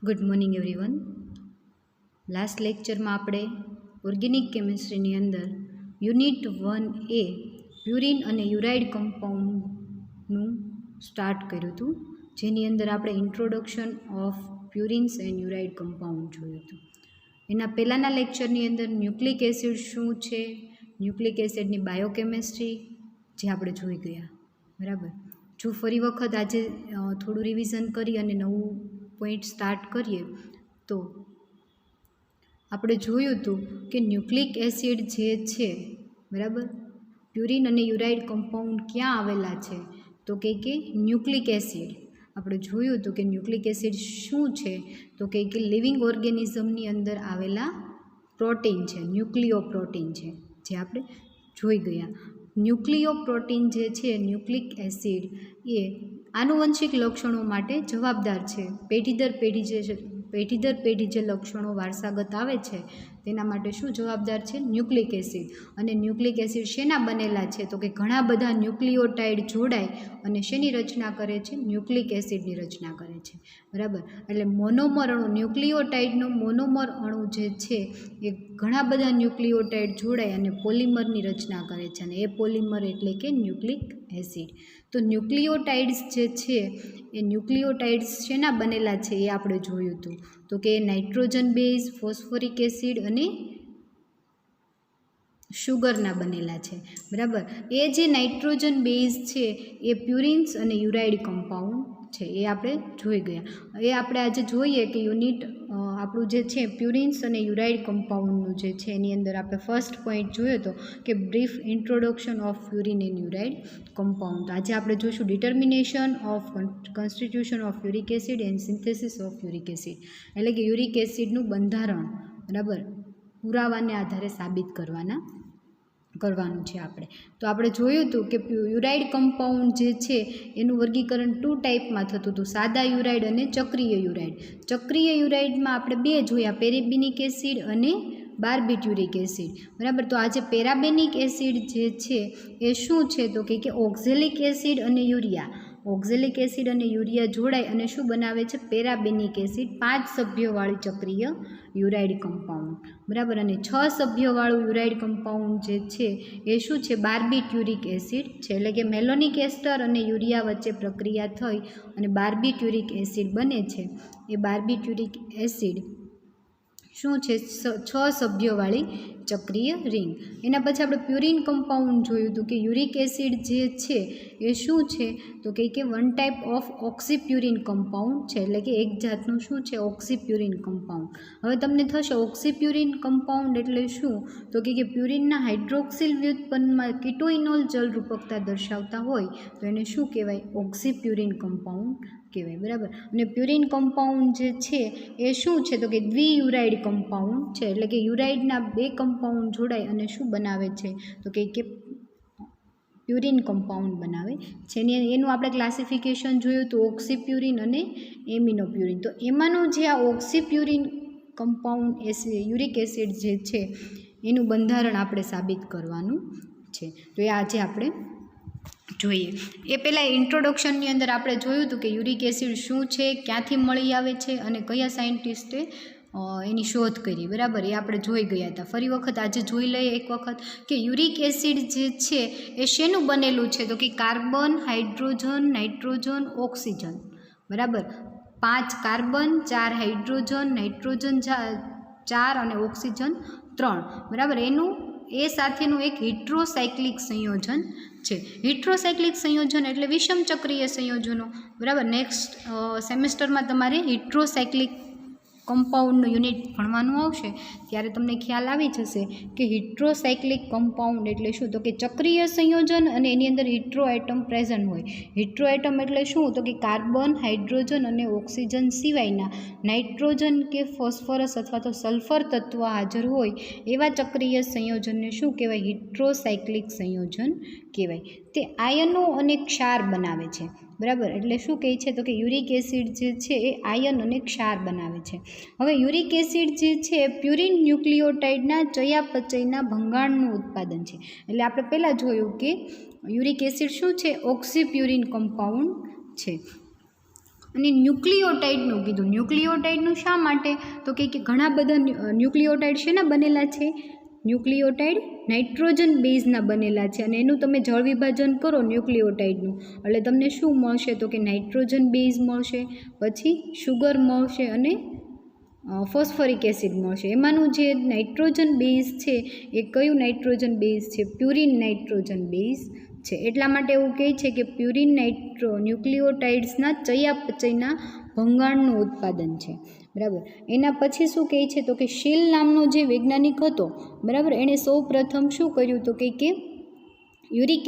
Good morning everyone. Last લેક્ચરમાં આપણે organic કેમિસ્ટ્રીની અંદર યુનિટ 1A પ્યુરિન અને યુરાઇડ કમ્પાઉન્ડનું સ્ટાર્ટ કર્યું હતું, જેની અંદર આપણે introduction of પ્યુરિન્સ and ureide compound જોયું હતું. એના પહેલાંના લેક્ચરની અંદર ન્યુક્લિક એસિડ શું છે, ન્યુક્લિક એસિડની બાયોકેમિસ્ટ્રી જે આપણે જોઈ ગયા. બરાબર. જો ફરી વખત આજે થોડું રિવિઝન કરી અને નવું પોઈન્ટ સ્ટાર્ટ કરીએ તો આપણે જોયું હતું કે ન્યુક્લિક એસિડ જે છે, બરાબર, પ્યુરિન અને યુરાઇડ કમ્પાઉન્ડ ક્યાં આવેલા છે તો કે ન્યુક્લિક એસિડ. આપણે જોયું હતું કે ન્યુક્લિક એસિડ શું છે તો કે લિવિંગ ઓર્ગેનિઝમની અંદર આવેલા પ્રોટીન છે, ન્યુક્લિયો પ્રોટીન છે, જે આપણે જોઈ ગયા. ન્યુક્લિયો પ્રોટીન જે છે, ન્યુક્લિક એસિડ, એ આનુવંશિક લક્ષણો માટે જવાબદાર છે. પેઢી દર પેઢી જે લક્ષણો વારસાગત આવે છે તેના માટે શું જવાબદાર છે? Nucleic acid. અને ન્યુક્લિક એસિડ શેના બનેલા છે તો કે ઘણા બધા ન્યુક્લિયોટાઇડ જોડાય અને શેની રચના કરે છે? ન્યુક્લિક એસિડની રચના કરે છે. બરાબર. એટલે મોનોમર અણુ, ન્યુક્લિયોટાઇડનો મોનોમર અણુ જે છે એ ઘણા બધા ન્યુક્લિયોટાઇડ જોડાય અને પોલિમરની રચના કરે છે, અને એ પોલિમર એટલે કે ન્યુક્લિક એસિડ. તો ન્યુક્લિયોટાઇડ્સ જે છે એ ન્યુક્લિયોટાઇડ્સ શેના બનેલા છે એ આપણે જોયું હતું તો કે નાઇટ્રોજન બેઝ, ફોસ્ફોરિક એસિડ અને શુગરના બનેલા છે. બરાબર. એ જે નાઇટ્રોજન બેઝ છે એ પ્યુરિન્સ અને યુરાઇડ કમ્પાઉન્ડ છે, એ આપણે જોઈ ગયા. એ આપણે આજે જોઈએ કે યુનિટ આપણું જે છે પ્યુરિન્સ અને યુરાઇડ કમ્પાઉન્ડનું જે છે એની અંદર આપણે ફર્સ્ટ પોઈન્ટ જોયો હતો કે brief introduction of purine and ureide compound. આજે આપણે જોઈશું determination of constitution of uric acid and synthesis of uric acid, એટલે કે યુરિક એસિડનું બંધારણ, બરાબર, પુરાવાને આધારે સાબિત કરવાનું છે આપણે. તો આપણે જોયું હતું કે યુરાઇડ કમ્પાઉન્ડ જે છે એનું વર્ગીકરણ 2 ટાઈપમાં થતું હતું, સાદા યુરાઇડ અને ચક્રીય યુરાઇડ. ચક્રીય યુરાઇડમાં આપણે બે જોયા, પેરાબેનિક એસિડ અને બાર્બિટ્યુરિક એસિડ. બરાબર. તો આજે પેરાબેનિક એસિડ જે છે એ શું છે તો કે ઓક્ઝેલિક એસિડ અને યુરિયા. ઓક્ઝેલિક એસિડ અને યુરિયા જોડાય અને શું બનાવે છે? પેરાબેનિક એસિડ, 5 સભ્યોવાળી ચક્રીય યુરાઇડ કમ્પાઉન્ડ. બરાબર. અને 6 સભ્યોવાળું યુરાઇડ કમ્પાઉન્ડ જે છે એ શું છે? બાર્બિટ્યુરિક એસિડ છે, એટલે કે મેલોનિક એસ્ટર અને યુરિયા વચ્ચે પ્રક્રિયા થઈ અને બાર્બિટ્યુરિક એસિડ બને છે. એ બાર્બિટ્યુરિક એસિડ શું છે? 6 સભ્યોવાળી ચક્રીય રિંગ. એના પછી આપણે પ્યુરિન કમ્પાઉન્ડ જોયું હતું કે યુરિક એસિડ જે છે એ શું છે તો કે 1 ટાઈપ ઓફ ઓક્સીપ્યુરિન કમ્પાઉન્ડ છે, એટલે કે એક જાતનું શું છે? ઓક્સીપ્યુરિન કમ્પાઉન્ડ. હવે તમને થશે ઓક્સીપ્યુરિન કમ્પાઉન્ડ એટલે શું તો કે પ્યુરિનના હાઇડ્રોક્સિલ વ્યુત્પન્નમાં કીટોઇનોલ જલરૂપકતા દર્શાવતા હોય તો એને શું કહેવાય? ઓક્સીપ્યુરિન કમ્પાઉન્ડ કહેવાય. બરાબર. અને પ્યુરિન કમ્પાઉન્ડ જે છે એ શું છે તો કે દ્વિયુરાઇડ કમ્પાઉન્ડ છે, એટલે કે યુરાઇડના 2 કમ્પાઉન્ડ જોડાય અને શું બનાવે છે તો કે પ્યુરિન કમ્પાઉન્ડ બનાવે છે. એનું આપણે ક્લાસિફિકેશન જોયું તો ઓક્સીપ્યુરિન અને એમિનોપ્યુરિન. તો એમાંનું જે આ ઓક્સીપ્યુરિન કમ્પાઉન્ડ યુરિક એસિડ જે છે એનું બંધારણ આપણે સાબિત કરવાનું છે. તો એ આજે આપણે જોઈએ. એ પહેલાં ઇન્ટ્રોડક્શનની અંદર આપણે જોયું હતું કે યુરિક એસિડ શું છે, ક્યાંથી મળી આવે છે અને કયા સાયન્ટિસ્ટે એની શોધ કરી. બરાબર. એ આપણે જોઈ ગયા હતા. ફરી વખત આજે જોઈ લઈએ એક વખત કે યુરિક એસિડ જે છે એ શેનું બનેલું છે તો કે કાર્બન, હાઇડ્રોજન, નાઇટ્રોજન, ઓક્સિજન. બરાબર. 5 કાર્બન, 4 હાઇડ્રોજન, નાઇટ્રોજન 4 અને ઓક્સિજન 3. બરાબર. એનું એ સાથેનું એક હિટ્રોસાયક્લિક સંયોજન છે. હિટ્રોસાયક્લિક સંયોજન એટલે વિષમ ચક્રીય સંયોજનો. બરાબર. નેક્સ્ટ સેમેસ્ટરમાં તમારે હિટ્રોસાયક્લિક કમ્પાઉન્ડનું યુનિટ ભણવાનું આવશે ત્યારે તમને ખ્યાલ આવી જશે કે હિટ્રોસાયક્લિક કમ્પાઉન્ડ એટલે શું તો કે ચક્રીય સંયોજન અને એની અંદર હિટ્રો એટમ પ્રેઝન્ટ હોય. હિટ્રો એટમ એટલે શું તો કે કાર્બન, હાઇડ્રોજન અને ઓક્સિજન સિવાયના નાઇટ્રોજન કે ફોસ્ફરસ અથવા તો સલ્ફર તત્વ હાજર હોય એવા ચક્રીય સંયોજનને શું કહેવાય? હિટ્રોસાયક્લિક સંયોજન કહેવાય. તે આયનો અને ક્ષાર બનાવે છે. બરાબર. એટલે શું કહે છે તો કે યુરિક એસિડ જે છે એ આયન અને ક્ષાર બનાવે છે. હવે યુરિક એસિડ જે છે એ પ્યુરિન ન્યુક્લિયોટાઇડના ચયાપચયના ભંગાણનું ઉત્પાદન છે. એટલે આપણે પહેલાં જોયું કે યુરિક એસિડ શું છે? ઓક્સીપ્યુરિન કમ્પાઉન્ડ છે. અને ન્યુક્લિયોટાઇડનું કીધું. ન્યુક્લિયોટાઇડનું શા માટે? તો કે ઘણા બધા ન્યુક્લિયોટાઇડ શેના બનેલા છે? ન્યુક્લિયોટાઇડ નાઇટ્રોજન બેઝના બનેલા છે, અને એનું તમે જળ વિભાજન કરો ન્યુક્લિયોટાઇડનું એટલે તમને શું મળશે? તો કે નાઇટ્રોજન બેઝ મળશે, પછી શુગર મળશે અને ફોસ્ફરિક એસિડ મળશે. એમાંનું જે નાઇટ્રોજન બેઝ છે એ કયું નાઇટ્રોજન બેઝ છે? પ્યુરિન નાઇટ્રોજન બેઝ છે. એટલા માટે એવું કહે છે કે પ્યુરિન ન્યુક્લિયોટાઇડ્સના ચયાપચયના ભંગાણનું ઉત્પાદન છે. બરાબર. એના પછી શું કહે છે? તો કે શીલ નામનો જે વૈજ્ઞાનિક હતો, બરાબર, એણે સૌ પ્રથમ શું કર્યું? તો કે યુરિક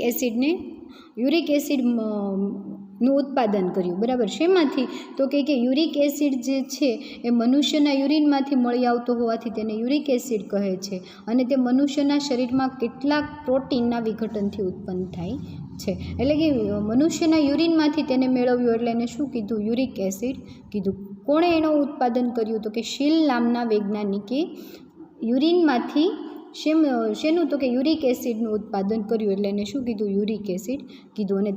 એસિડનું ઉત્પાદન કર્યું. બરાબર. શેમાંથી? તો કે યુરિક એસિડ જે છે એ મનુષ્યના યુરિનમાંથી મળી આવતો હોવાથી તેને યુરિક એસિડ કહે છે, અને તે મનુષ્યના શરીરમાં કેટલાક પ્રોટીનના વિઘટનથી ઉત્પન્ન થાય છે. એટલે કે મનુષ્યના યુરિનમાંથી તેને મેળવ્યું એટલે એને શું કીધું? યુરિક એસિડ કીધું. કોણે એનું ઉત્પાદન કર્યું? તો કે શીલ નામના વૈજ્ઞાનિકે યુરિનમાંથી શેનું? તો કે યુરિક એસિડનું ઉત્પાદન કર્યું એટલે એને શું કીધું? યુરિક એસિડ કીધું. અને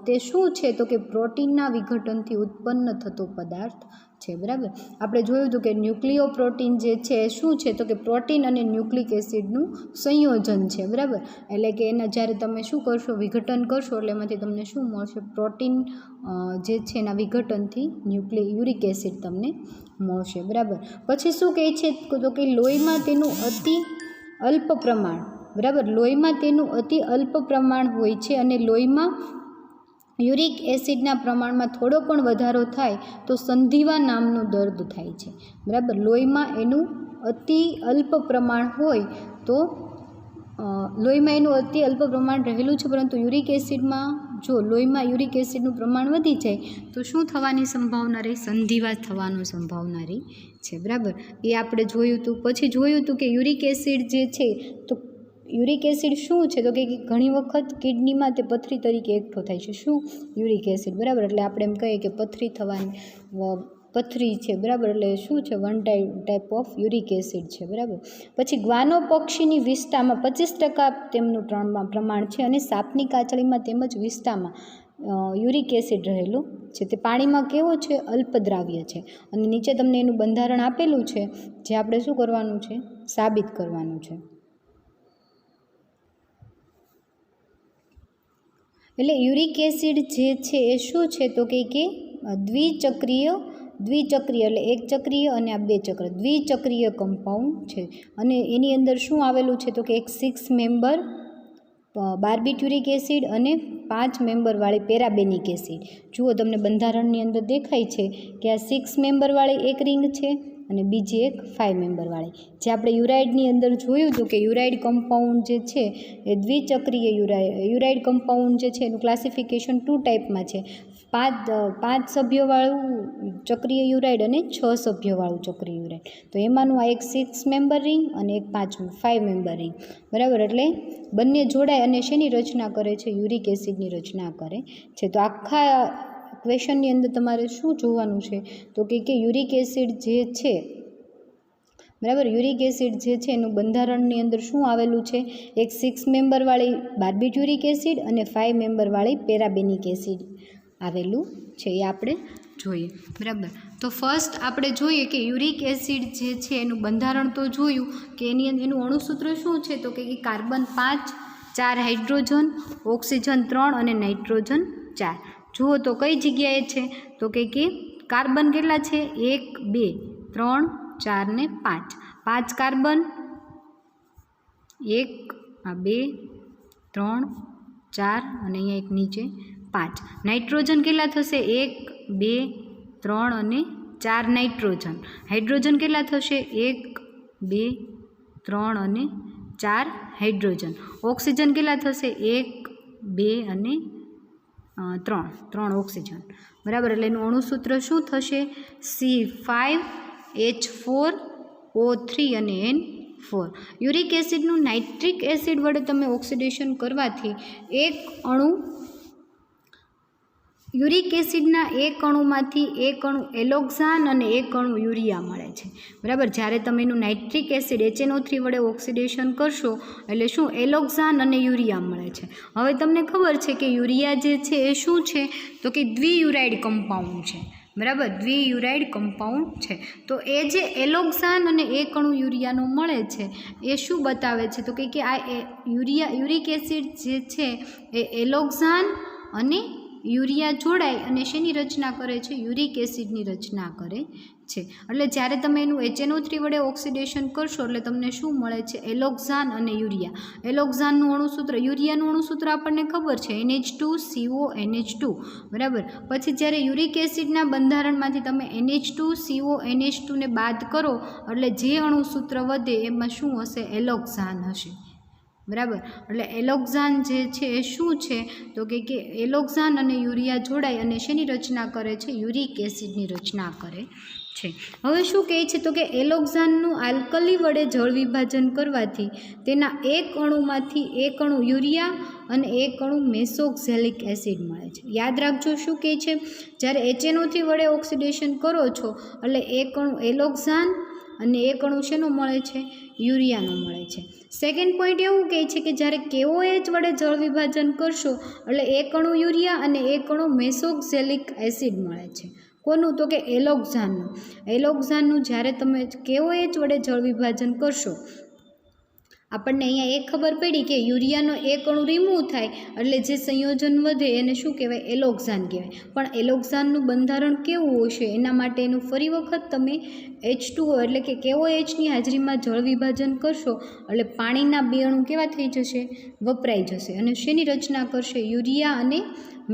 તે શું છે? તો કે પ્રોટીનના વિઘટનથી ઉત્પન્ન થતો પદાર્થ છે. બરાબર. આપણે જોયું હતું કે ન્યુક્લિયો પ્રોટીન જે છે એ શું છે? તો કે પ્રોટીન અને ન્યુક્લિક એસિડનું સંયોજન છે. બરાબર. એટલે કે એના જ્યારે તમે શું કરશો? વિઘટન કરશો એટલે એમાંથી તમને શું મળશે? પ્રોટીન જે છે એના વિઘટનથી યુરિક એસિડ તમને મળશે. બરાબર. પછી શું કહે છે? તો કે લોહીમાં તેનું અતિ અલ્પ પ્રમાણ, બરાબર, લોહીમાં તેનું અતિ અલ્પ પ્રમાણ હોય છે, અને લોહીમાં યુરિક એસિડના પ્રમાણમાં થોડો પણ વધારો થાય તો સંધિવા નામનું દર્દ થાય છે. બરાબર. લોહીમાં એનું અતિ અલ્પ પ્રમાણ હોય તો લોહીમાં એનું અતિ અલ્પ પ્રમાણ રહેલું છે, પરંતુ યુરિક એસિડમાં જો લોહીમાં યુરિક એસિડનું પ્રમાણ વધી જાય તો શું થવાની સંભાવના રહી? સંધિવા થવાની સંભાવના રહી છે. બરાબર. એ આપણે જોયું હતું. પછી જોયું હતું કે યુરિક એસિડ જે છે તો યુરિક એસિડ શું છે? તો કે ઘણી વખત કિડનીમાં તે પથરી તરીકે એકઠો થાય છે. શું? Uric acid. બરાબર. એટલે આપણે એમ કહીએ કે પથરી છે. બરાબર. એટલે શું છે? One type of uric acid છે. બરાબર. પછી ગ્વાનો પક્ષીની વિષ્ઠામાં 25% તેમનું પ્રમાણ છે, અને સાપની કાચળીમાં તેમજ વિષ્ઠામાં યુરિક એસિડ રહેલું છે. તે પાણીમાં કેવો છે? અલ્પદ્રાવ્ય છે. અને નીચે તમને એનું બંધારણ આપેલું છે, જે આપણે શું કરવાનું છે? સાબિત કરવાનું છે. એટલે યુરિક એસિડ જે છે એ શું છે? તો કે દ્વિચક્રીય એટલે એક ચક્રીય અને આ બે ચક્ર દ્વિચક્રીય કમ્પાઉન્ડ છે. અને એની અંદર શું આવેલું છે? તો કે એક 6 મેમ્બર બાર્બિટ્યુરિક એસિડ અને 5 મેમ્બરવાળી પેરાબેનિક એસિડ. જુઓ તમને બંધારણની અંદર દેખાય છે કે આ 6 મેમ્બરવાળી એક રિંગ છે અને બીજી એક 5 મેમ્બરવાળી. જે આપણે યુરાઇડની અંદર જોયું હતું કે યુરાઇડ કમ્પાઉન્ડ જે છે એ દ્વિચક્રીય યુરાઇડ કમ્પાઉન્ડ જે છે એનું ક્લાસિફિકેશન 2 ટાઈપમાં છે. 5 સભ્યવાળું ચક્રીય યુરાઇડ અને 6 સભ્યવાળું ચક્રીય યુરાઇડ. તો એમાંનું આ એક 6 મેમ્બર રિંગ અને એક 5 મેમ્બર રિંગ. બરાબર. એટલે બંને જોડાય અને શેની રચના કરે છે? યુરિક એસિડની રચના કરે છે. તો આખા ક્વેશ્ચનની અંદર તમારે શું જોવાનું છે? તો કે યુરિક એસિડ જે છે, બરાબર, યુરિક એસિડ જે છે એનું બંધારણની અંદર શું આવેલું છે? એક 6 મેમ્બરવાળી બાર્બિટ્યુરિક એસિડ અને 5 મેમ્બરવાળી પેરાબેનિક એસિડ આવેલું છે. એ આપણે જોઈએ. બરાબર. તો ફર્સ્ટ આપણે જોઈએ કે યુરિક એસિડ જે છે એનું બંધારણ તો જોયું કે એનું અણુસૂત્ર શું છે? તો કે કાર્બન 5, 4 હાઇડ્રોજન, ઓક્સિજન 3 અને નાઇટ્રોજન 4. જુઓ તો કઈ જગ્યાએ છે? તો કે કાર્બન કેટલા છે? 1, 2, 3, 4 ને 5. 5 કાર્બન, 1, 2, 3, 4 અને અહીંયા એક નીચે 5. નાઇટ્રોજન કેટલા થશે? 1, 2, 3 અને 4 નાઇટ્રોજન. હાઇડ્રોજન કેટલા થશે? 1, 2, 3 અને 4 હાઇડ્રોજન. ઓક્સિજન કેટલા થશે? 1, 2 અને 3 ઓક્સિજન. બરાબર. એટલે એનું અણુસૂત્ર શું થશે? C5H4O3 અને N4. યુરિક એસિડનું નાઇટ્રિક એસિડ વડે તમે ઓક્સિડેશન કરવાથી એક અણુ યુરિક એસિડના એક અણુમાંથી એક અણુ એલોક્ઝાન અને એક અણુ યુરિયા મળે છે, બરાબર. જ્યારે તમે એનું નાઇટ્રિક એસિડ HNO3 વડે ઓક્સિડેશન કરશો એટલે શું એલોક્ઝાન અને યુરિયા મળે છે. હવે તમને ખબર છે કે યુરિયા જે છે એ શું છે તો કે દ્વિયુરાઇડ કમ્પાઉન્ડ છે, બરાબર. દ્વિયુરાઇડ કમ્પાઉન્ડ છે. તો એ જે એલોક્ઝાન અને એક અણુ યુરિયાનો મળે છે એ શું બતાવે છે તો કે આ યુરિક એસિડ જે છે એ એલોક્ઝાન અને યુરિયા જોડાય અને શેની રચના કરે છે, યુરિક એસિડની રચના કરે છે. એટલે જ્યારે તમે એનું HNO3 વડે ઓક્સિડેશન કરશો એટલે તમને શું મળે છે, એલોક્ઝાન અને યુરિયા. એલોક્ઝાનનું અણુસૂત્ર, યુરિયાનું અણુસૂત્ર આપણને ખબર છે NH2CONH2, બરાબર. પછી જ્યારે યુરિક એસિડના બંધારણમાંથી તમે NH2CONH2 ને બાદ કરો એટલે જે અણુસૂત્ર વધે એમાં શું હશે, એલોક્ઝાન હશે, બરાબર. એટલે એલોક્ઝાન જે છે એ શું છે તો કે એલોક્ઝાન અને યુરિયા જોડાય અને શેની રચના કરે છે, યુરિક એસિડની રચના કરે છે. હવે શું કહે છે તો કે એલોક્ઝાનનું આલ્કલી વડે જળ વિભાજન કરવાથી તેના એક અણુમાંથી એક અણુ યુરિયા અને એક અણુ મેસોક્ઝેલિક એસિડ મળે છે. યાદ રાખજો શું કહે છે, જ્યારે HNO3 વડે ઓક્સિડેશન કરો છો એટલે એક અણુ એલોક્ઝાન અને એક અણુ શેનો મળે છે, યુરિયાનો મળે છે. સેકન્ડ પોઈન્ટ એવું કહે છે કે જ્યારે KOH વડે જળ વિભાજન કરશો એટલે એક અણુ યુરિયા અને એક અણુ મેસોક્ઝેલિક એસિડ મળે છે. કોનું તો કે એલોક્ઝાનનું. એલોક્ઝાનનું જ્યારે તમે KOH વડે જળ વિભાજન કરશો આપણને અહીંયા એ ખબર પડી કે યુરિયાનો એક અણુ રિમૂવ થાય એટલે જે સંયોજન વધે એને શું કહેવાય, એલોક્ઝાન કહેવાય. પણ એલોક્ઝાનનું બંધારણ કેવું હશે એના માટે એનું ફરી વખત તમે H2O એટલે કે KOHની હાજરીમાં જળ વિભાજન કરશો એટલે પાણીના બે અણુ કેવા થઈ જશે, વપરાઈ જશે અને શેની રચના કરશે, યુરિયા અને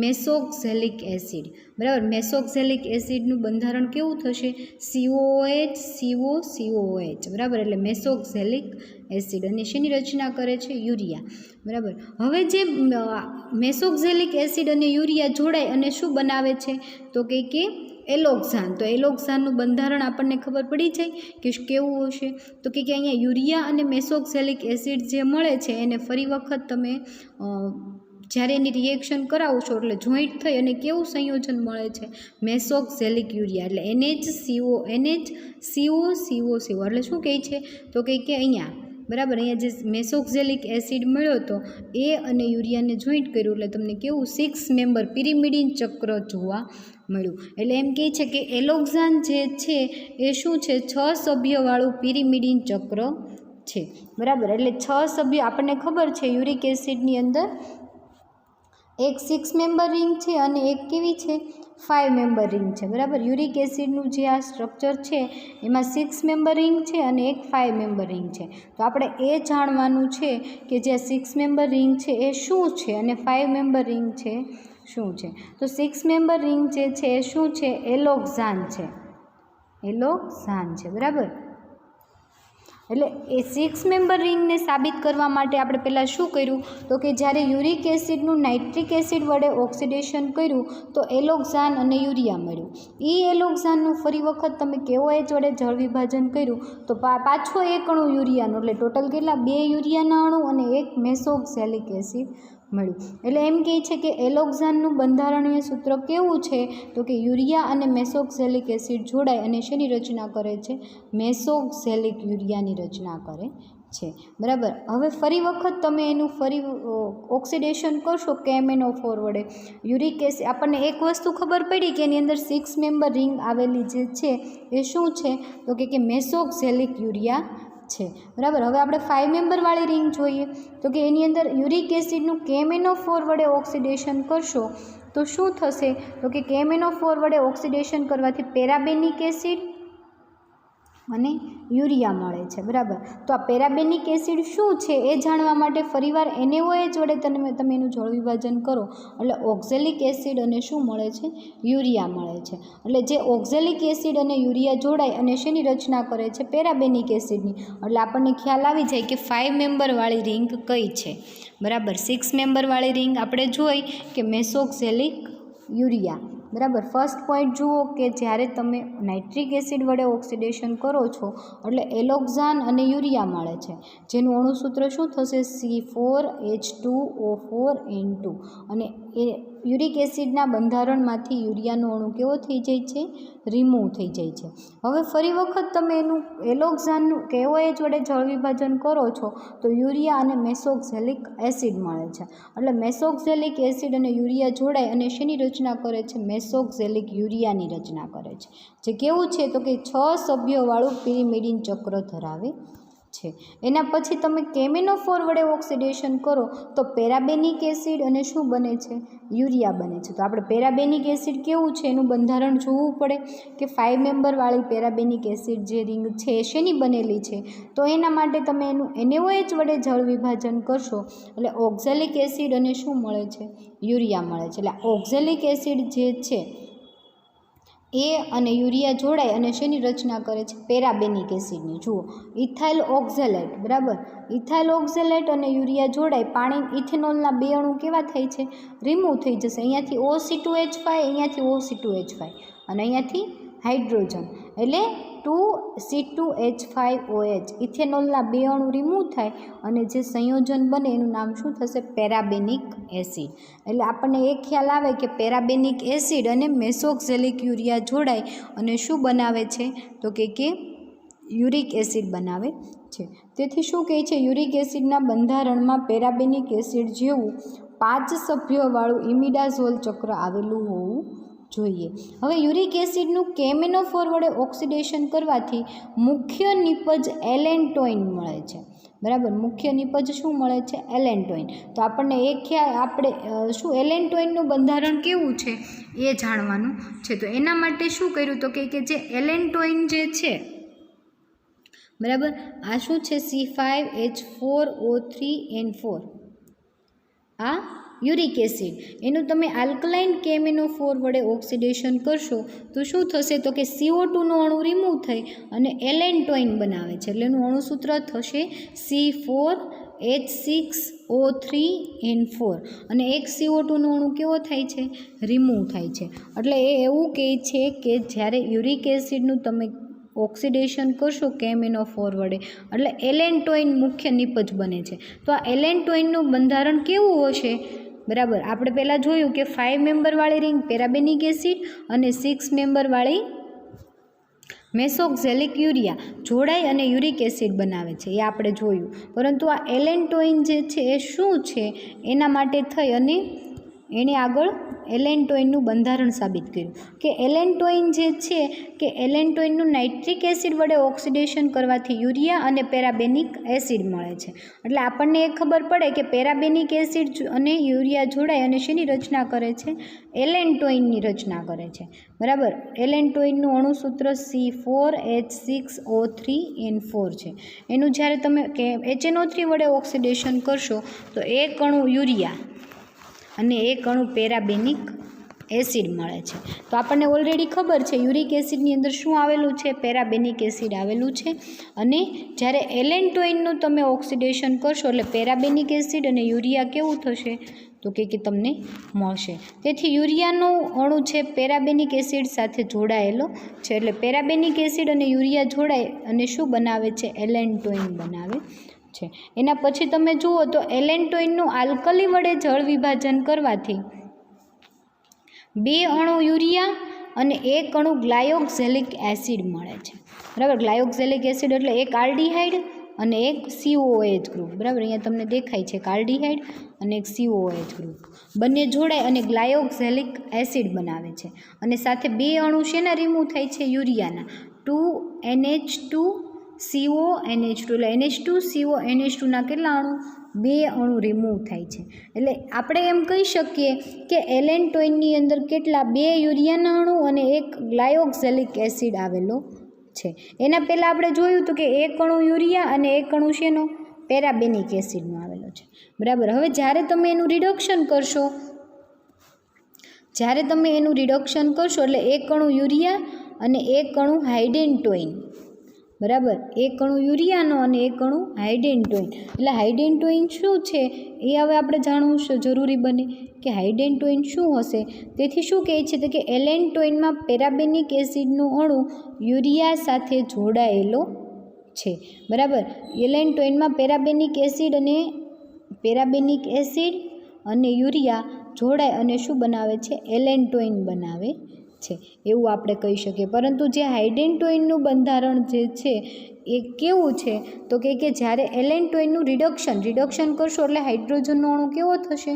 મેસોક્ઝેલિક એસિડ, બરાબર. મેસોક્ઝેલિક એસિડનું બંધારણ કેવું થશે, COOH CO COOH, બરાબર. એટલે મેસોક્ઝેલિક એસિડ અને શેની રચના કરે છે, યુરિયા, બરાબર. હવે જે મેસોક્ઝેલિક એસિડ અને યુરિયા જોડાય અને શું બનાવે છે તો કે એલોક્ઝાન. તો એલોક્ઝાનનું બંધારણ આપણને ખબર પડી જાય કે કેવું હશે તો કે અહીંયા યુરિયા અને મેસોક્ઝેલિક એસિડ જે મળે છે એને ફરી વખત તમે જ્યારે એની રિએક્શન કરાવશો એટલે જોઈન્ટ થઈ અને કેવું સંયોજન મળે છે, મેસોક્ઝેલિક યુરિયા. એટલે NHCO એટલે શું કહે છે તો કે અહીંયા, બરાબર. અહીંયા જે મેસોક્ઝેલિક એસિડ મળ્યો હતો એ અને યુરિયાને જોઈન્ટ કર્યું એટલે તમને કેવું 6 મેમ્બર પિરિમિડિન ચક્ર જોવા મળ્યું. એટલે એમ કહે છે કે એલોક્ઝાન જે છે એ શું છે, 6 સભ્યવાળું પિરિમિડિન ચક્ર છે, બરાબર. એટલે 6 સભ્ય આપણને ખબર છે યુરિક એસિડની અંદર એક 6 મેમ્બર રિંગ છે અને એક કેવી છે, 5 મેમ્બર રિંગ છે, બરાબર. યુરિક એસિડનું જે આ સ્ટ્રક્ચર છે એમાં 6 મેમ્બર રિંગ છે અને એક 5 મેમ્બર રિંગ છે. તો આપણે એ જાણવાનું છે કે જે 6 મેમ્બર રિંગ છે એ શું છે અને 5 મેમ્બર રિંગ છે શું છે. તો 6 મેમ્બર રિંગ જે છે એ શું છે, એલોક્ઝાન છે, એલોક્ઝાન છે, બરાબર. એટલે એ 6 મેમ્બર રિંગને સાબિત કરવા માટે આપણે પહેલાં શું કર્યું તો કે જ્યારે યુરિક એસિડનું નાઇટ્રિક એસિડ વડે ઓક્સિડેશન કર્યું તો એલોક્ઝાન અને યુરિયા મળ્યું. એ એલોક્ઝાનનું ફરી વખત તમે KOH વડે જળ વિભાજન કર્યું તો પાછો એક અણુ યુરિયાનો એટલે ટોટલ કેટલા, 2 યુરિયાના અણુ અને એક મેસોક્ઝેલિક એસિડ મળ્યું. એટલે એમ કહે છે કે એલોક્ઝાનનું બંધારણીય સૂત્ર કેવું છે તો કે યુરિયા અને મેસોક્ઝેલિક એસિડ જોડાય અને શેની રચના કરે છે, મેસોક્ઝેલિક યુરિયાની રચના કરે છે, બરાબર. હવે ફરી વખત તમે એનું ફરી ઓક્સિડેશન કરશો KMnO4 વડે યુરિક એસિડ, આપણને એક વસ્તુ ખબર પડી કે એની અંદર 6 મેમ્બર રિંગ આવેલી જે છે એ શું છે તો કે મેસોક્ઝેલિક યુરિયા છે, બરાબર. હવે આપણે 5 મેમ્બરવાળી રિંગ જોઈએ તો કે એની અંદર યુરિક એસિડનું KMnO4 વડે ઓક્સિડેશન કરશો તો શું થશે તો કે KMnO4 વડે ઓક્સિડેશન કરવાથી પેરાબેનિક એસિડ અને યુરિયા મળે છે, બરાબર. તો આ પેરાબેનિક એસિડ શું છે એ જાણવા માટે ફરીવાર NaOH વડે તમે એનું જળ વિભાજન કરો એટલે ઓક્ઝેલિક એસિડ અને શું મળે છે, યુરિયા મળે છે. એટલે જે ઓક્ઝેલિક એસિડ અને યુરિયા જોડાય અને શેની રચના કરે છે, પેરાબેનિક એસિડની. એટલે આપણને ખ્યાલ આવી જાય કે 5 મેમ્બરવાળી રિંગ કઈ છે, બરાબર. 6 મેમ્બરવાળી રિંગ આપણે જોઈ કે મેસોક્ઝેલિક યુરિયા, બરાબર. ફર્સ્ટ પોઈન્ટ જુઓ કે જ્યારે તમે નાઇટ્રિક એસિડ વડે ઓક્સિડેશન કરો છો એટલે એલોક્ઝાન અને યુરિયા મળે છે જેનું અણુસૂત્ર શું થશે, C4H2O4N2 અને એ યુરિક એસિડના બંધારણમાંથી યુરિયાનો અણુ કેવો થઈ જાય છે, રિમૂવ થઈ જાય છે. હવે ફરી વખત તમે એનું એલોક્ઝાનનું KOH વડે જળ વિભાજન કરો છો તો યુરિયા અને મેસોક્ઝેલિક એસિડ મળે છે. એટલે મેસોક્ઝેલિક એસિડ અને યુરિયા જોડાય અને શેની રચના કરે છે, મેસોક્ઝેલિક યુરિયાની રચના કરે છે, જે કેવું છે તો કે 6 સભ્યોવાળું પિરિમિડિન ચક્ર ધરાવે છે. એના પછી તમે કેમેનોફોર વડે ઓક્સિડેશન કરો તો પેરાબેનિક એસિડ અને શું બને છે, યુરિયા બને છે. તો આપણે પેરાબેનિક એસિડ કેવું છે એનું બંધારણ જોવું પડે કે 5 મેમ્બરવાળી પેરાબેનિક એસિડ જે રિંગ છે એ શેની બનેલી છે, તો એના માટે તમે એનું NaOH વડે જળ વિભાજન કરશો એટલે ઓક્ઝેલિક એસિડ અને શું મળે છે, યુરિયા મળે છે. એટલે ઓક્ઝેલિક એસિડ જે છે એ અને યુરિયા જોડાય અને શેની રચના કરે છે, પેરાબેનિક એસિડની. જુઓ ઇથાઇલ ઓક્ઝેલેટ, બરાબર, ઇથાઇલ ઓક્ઝેલેટ અને યુરિયા જોડાય, પાણી ઇથેનોલના 2 અણુ કેવા થાય છે, રિમૂવ થઈ જશે. અહીંયાથી OC2H5, અહીંયાથી OC2H5 અને અહીંયાથી હાઇડ્રોજન એટલે 2C2H5OH. ઇથેનોલના 2 અણુ રિમૂવ થાય અને જે સંયોજન બને એનું નામ શું થશે, પેરાબેનિક એસિડ. એટલે આપણને એ ખ્યાલ આવે કે પેરાબેનિક એસિડ અને મેસોક્ઝેલિક યુરિયા જોડાય અને શું બનાવે છે તો કે યુરિક એસિડ બનાવે છે. તેથી શું કહે છે, યુરિક એસિડના બંધારણમાં પેરાબેનિક એસિડ જેવું 5 સભ્યોવાળું ઇમિડાઝોલ ચક્ર આવેલું હોવું જોઈએ. હવે યુરિક એસિડનું કેમેનોફોર વડે ઓક્સિડેશન કરવાથી મુખ્ય નિપજ એલેન્ટોઇન મળે છે, બરાબર. મુખ્ય નિપજ શું મળે છે, એલેન્ટોઇન. તો આપણને એ ખ્યાલ આપણે શું એલેન્ટોઇનનું બંધારણ કેવું છે એ જાણવાનું છે. તો એના માટે શું કર્યું તો કે જે એલેન્ટોઇન જે છે, બરાબર, આ શું છે, C5H4O3N4, આ યુરિક એસિડ. એનું તમે આલ્કલાઇન કેમેનોફોર વડે ઓક્સિડેશન કરશો તો શું થશે તો કે CO2નો અણુ રિમૂવ થઈ અને એલેન્ટોઇન બનાવે છે. એટલે એનું અણુસૂત્ર થશે C4H6O3N4 અને એક CO2નો અણુ કેવો થાય છે, રિમૂવ થાય છે. એટલે એ એવું કહે છે કે જ્યારે યુરિક એસિડનું તમે ઓક્સિડેશન કરશો કેમેનોફોર વડે એટલે એલેન્ટોઇન મુખ્ય નિપજ બને છે. તો આ એલેન્ટોઇનનું બંધારણ કેવું હશે, બરાબર. આપણે પહેલાં જોયું કે 5 મેમ્બરવાળી રિંગ પેરાબેનિક એસિડ અને 6 મેમ્બરવાળી મેસોક્ઝેલિક યુરિયા જોડાઈ અને યુરિક એસિડ બનાવે છે, એ આપણે જોયું. પરંતુ આ એલેન્ટોઇન જે છે એ શું છે એના માટે થઈ અને એણે આગળ એલેન્ટોઇનનું બંધારણ સાબિત કર્યું કે એલેન્ટોઇન જે છે કે એલેન્ટોઇનનું નાઇટ્રિક એસિડ વડે ઓક્સિડેશન કરવાથી યુરિયા અને પેરાબેનિક એસિડ મળે છે. એટલે આપણને એ ખબર પડે કે પેરાબેનિક એસિડ અને યુરિયા જોડાય અને શેની રચના કરે છે, એલેન્ટોઇનની રચના કરે છે, બરાબર. એલેન્ટોઇનનું અણુસૂત્ર C4H6O3N4 છે. એનું જ્યારે તમે HNO3 વડે ઓક્સિડેશન કરશો તો એક અણુ યુરિયા અને એક અણુ પેરાબેનિક એસિડ મળે છે. તો આપણને ઓલરેડી ખબર છે યુરિક એસિડની અંદર શું આવેલું છે, પેરાબેનિક એસિડ આવેલું છે. અને જ્યારે એલેન્ટોઇનનું તમે ઓક્સિડેશન કરશો એટલે પેરાબેનિક એસિડ અને યુરિયા કેવું થશે તો કે તમને મળશે. તેથી યુરિયાનો અણુ છે પેરાબેનિક એસિડ સાથે જોડાયેલો છે. એટલે પેરાબેનિક એસિડ અને યુરિયા જોડાય અને શું બનાવે છે, એલેન્ટોઇન બનાવે છે. એના પછી તમે જુઓ તો એલેન્ટોઇનનું આલ્કલી વડે જળ વિભાજન કરવાથી 2 અણુ યુરિયા અને 1 અણુ ગ્લાયોક્ઝેલિક એસિડ મળે છે, બરાબર. ગ્લાયોક્ઝેલિક એસિડ એટલે એક આલ્ડીહાઇડ અને એક COOH ગ્રુપ, બરાબર. અહીંયા તમને દેખાય છે આલ્ડીહાઇડ અને એક COOH ગ્રુપ બંને જોડાય અને ગ્લાયોક્ઝેલિક એસિડ બનાવે છે. અને સાથે 2 અણુ શેના રિમૂવ થાય છે, યુરિયાના. 2NH2CONH2 એટલે NH2CONH2ના કેટલા અણુ, 2 અણુ રિમૂવ થાય છે. એટલે આપણે એમ કહી શકીએ કે એલેન્ટોઇનની અંદર કેટલા, 2 યુરિયાના અણુ અને 1 ગ્લાયોક્ઝેલિક એસિડ આવેલો છે. એના પહેલાં આપણે જોયું હતું કે 1 અણુ યુરિયા અને 1 અણુ શેનો, પેરાબેનિક એસિડનો આવેલો છે, બરાબર. હવે જ્યારે તમે એનું રિડક્શન કરશો એટલે 1 અણુ યુરિયા અને 1 અણુ હાઇડેન્ટોઇન, બરાબર. 1 અણુ યુરિયાનો અને 1 અણુ હાઇડેન્ટોઇન. એટલે હાઇડેન્ટોઇન શું છે એ હવે આપણે જાણવું જરૂરી બને કે હાઇડેન્ટોઇન શું હશે. તેથી શું કહે છે તો કે એલેન્ટોઇનમાં પેરાબેનિક એસિડનો અણુ યુરિયા સાથે જોડાયેલો છે, બરાબર. એલેન્ટોઇનમાં પેરાબેનિક એસિડ અને યુરિયા જોડાય અને શું બનાવે છે? એલેન્ટોઇન બનાવે છે એવું આપણે કહી શકીએ. પરંતુ જે હાઇડ્રેન્ટોઇનનું બંધારણ જે છે એ કેવું છે તો કે જ્યારે એલેન્ટોઇનનું રિડક્શન કરશો એટલે હાઇડ્રોજનનો અણુ કેવો થશે?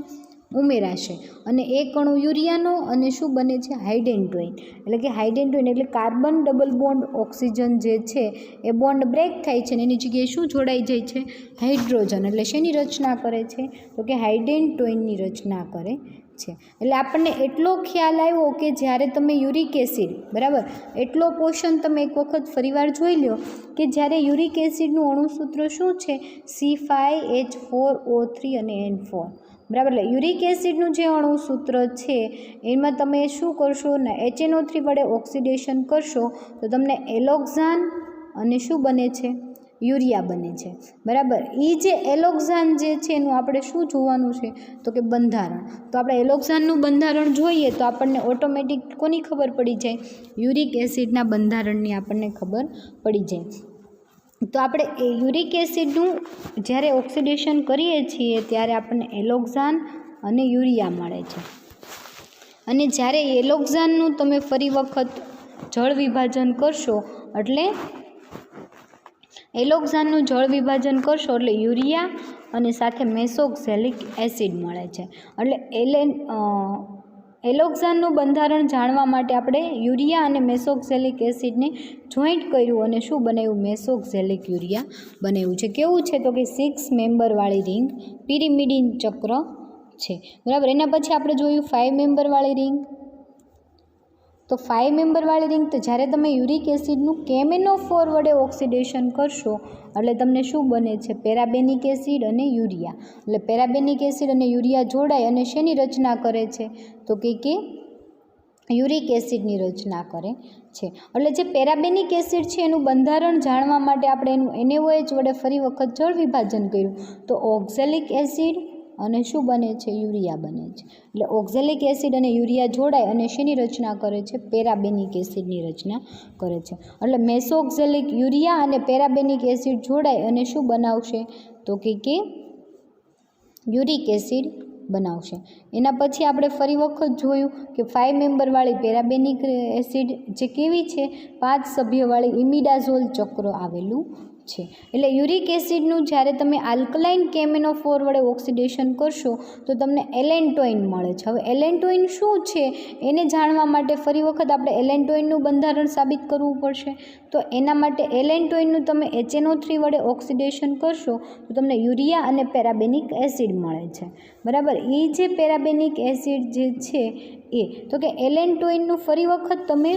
ઉમેરાશે અને એક અણુ યુરિયાનો અને શું બને છે? હાઇડ્રેન્ટોઇન. એટલે કે હાઇડ્રેન્ટોઇન એટલે કાર્બન ડબલ બોન્ડ ઓક્સિજન જે છે એ બોન્ડ બ્રેક થાય છે અને એની જગ્યાએ શું જોડાઈ જાય છે? હાઇડ્રોજન. એટલે શેની રચના કરે છે? તો કે હાઇડ્રેન્ટોઇનની રચના કરે છે. એટલે આપણને એટલો ખ્યાલ આવ્યો કે જ્યારે તમે યુરિક એસિડ, બરાબર, એટલો પોર્શન તમે એક વખત ફરીવાર જોઈ લો કે જ્યારે યુરિક એસિડનું અણુસૂત્ર શું છે? C5H4O3 અને N4, બરાબર. એટલે યુરિક એસિડનું જે અણુસૂત્ર છે એમાં તમે શું કરશો ને HNO3 વડે ઓક્સિડેશન કરશો તો તમને એલોક્ઝાન અને શું બને છે? યુરિયા બને છે, બરાબર. એ જે એલોક્ઝાન જે છે એનું આપણે શું જોવાનું છે તો કે બંધારણ. તો આપણે એલોક્ઝાનનું બંધારણ જોઈએ તો આપણને ઓટોમેટિક કોની ખબર પડી જાય? યુરિક એસિડના બંધારણની આપણને ખબર પડી જાય. તો આપણે એ યુરિક એસિડનું જ્યારે ઓક્સિડેશન કરીએ છીએ ત્યારે આપણને એલોક્ઝાન અને યુરિયા મળે છે. અને જ્યારે એલોક્ઝાનનું તમે ફરી વખત જળ વિભાજન કરશો એટલે એલોક્ઝાનનું જળ વિભાજન કરશો એટલે યુરિયા અને સાથે મેસોક્સેલિક એસિડ મળે છે. એટલે એલોક્ઝાનનું બંધારણ જાણવા માટે આપણે યુરિયા અને મેસોક્સેલિક એસિડને જોઈન્ટ કર્યું અને શું બનાવ્યું? મેસોક્સેલિક યુરિયા બનાવ્યું છે. કેવું છે તો કે 6 મેમ્બરવાળી રિંગ પિરિમિડિન ચક્ર છે, બરાબર. એના પછી આપણે જોયું 5 મેમ્બરવાળી રિંગ. તો 5 મેમ્બરવાળી રિંગ તો જ્યારે તમે યુરિક એસિડનું KMnO4 વડે ઓક્સિડેશન કરશો એટલે તમને શું બને છે? પેરાબેનિક એસિડ અને યુરિયા. એટલે પેરાબેનિક એસિડ અને યુરિયા જોડાય અને શેની રચના કરે છે તો કે યુરિક એસિડની રચના કરે છે. એટલે જે પેરાબેનિક એસિડ છે એનું બંધારણ જાણવા માટે આપણે એનું NaOH વડે ફરી વખત જળ વિભાજન કર્યું તો ઓક્ઝેલિક એસિડ અને શું બને છે? યુરિયા બને છે. એટલે ઓક્ઝેલિક એસિડ અને યુરિયા જોડાય અને શેની રચના કરે છે? પેરાબેનિક એસિડની રચના કરે છે. એટલે મેસોક્સેલિક યુરિયા અને પેરાબેનિક એસિડ જોડાય અને શું બનાવશે તો કે યુરિક એસિડ બનાવશે. એના પછી આપણે ફરી વખત જોયું કે 5 મેમ્બરવાળી પેરાબેનિક એસિડ જે કેવી છે? 5 સભ્યવાળી ઇમિડાઝોલ ચક્ર આવેલું છે. એટલે યુરિક એસિડનું જ્યારે તમે આલ્કલાઇન KMnO4 વડે ઓક્સિડેશન કરશો તો તમને એલેન્ટોઇન મળે છે. હવે એલેન્ટોઇન શું છે એને જાણવા માટે ફરી વખત આપણે એલેન્ટોઇનનું બંધારણ સાબિત કરવું પડશે. તો એના માટે એલેન્ટોઇનનું તમે HNO3 વડે ઓક્સિડેશન કરશો તો તમને યુરિયા અને પેરાબેનિક એસિડ મળે છે, બરાબર. એ જે પેરાબેનિક એસિડ જે છે એ તો કે એલેન્ટોઇનનું ફરી વખત તમે